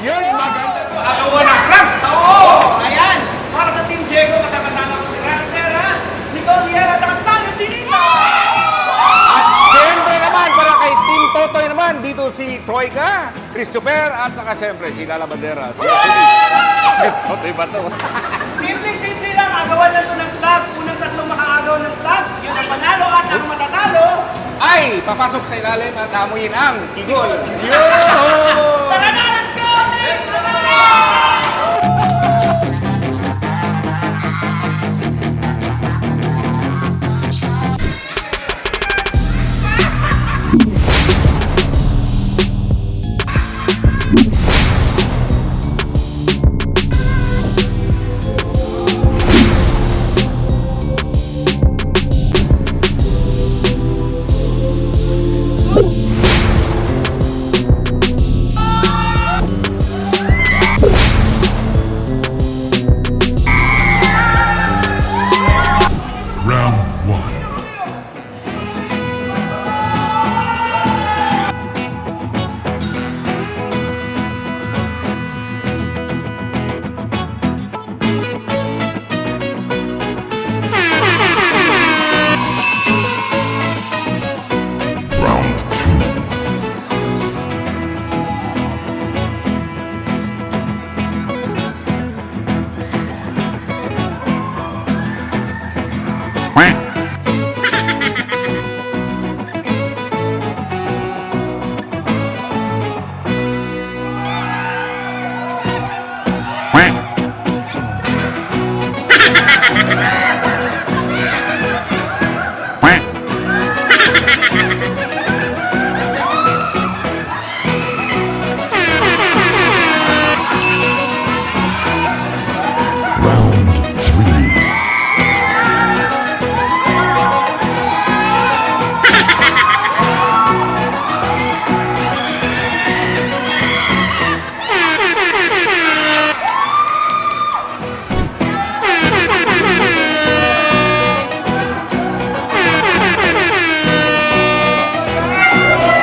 Yun, maganda to. Agawan ng club. Oo! Ayan! Para sa Team Diego, kasama ko si Ranker, ha? Nicole Liera, at saka Tano Chinita! At siyempre naman, para kay Team Totoy naman, dito si Troika, Christopher, at saka siyempre si Lala Bandera. Si Totoy ba to? Simple lang, agawan lang to ng flag. Unang tatlong makaagaw ng flag, yun ang panalo at ang matatalo. Ay, papasok sa ilalim at amuyin ang igol. Yo! Tara na, let's go! Team! Round one. Round two. Round three.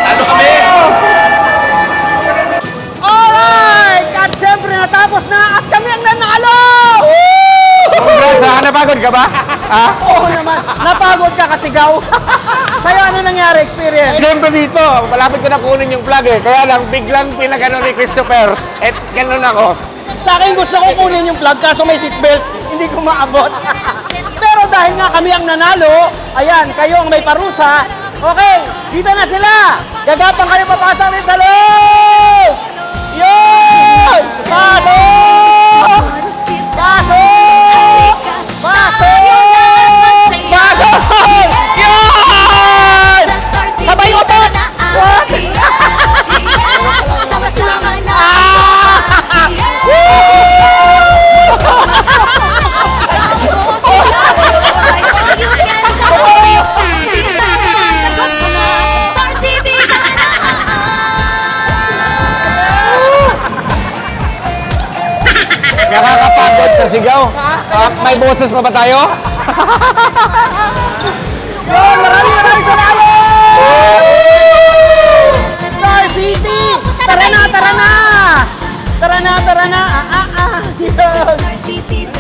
Ano kami? Alright! At syempre natapos na at kami ang nanalo! Congrats ha, napagod ka ba? Ha? Oo naman, napagod ka kasigaw. Sa'yo ano nangyari experience? Siyempre dito, malapit ko na kunin yung flag eh. Kaya lang, biglang pinagano ni Christopher. At ganun ako. Sa akin gusto ko kunin yung plug kaso may seatbelt, hindi ko maabot. Pero dahil nga kami ang nanalo, ayan, kayo ang may parusa. Okay, dito na sila. Gagapang kayo papasok rin sa loob. Yun! Pasok! Pasok! Pasok! Pasok! Yun! Sabay utot! What? Sama-sama na. Nakakapagod sa sigaw. May boses pa ba tayo? Yun! Maraming salamat! Star City! Tara na! Tara na! Tara na! Tara na! Yun! Star City.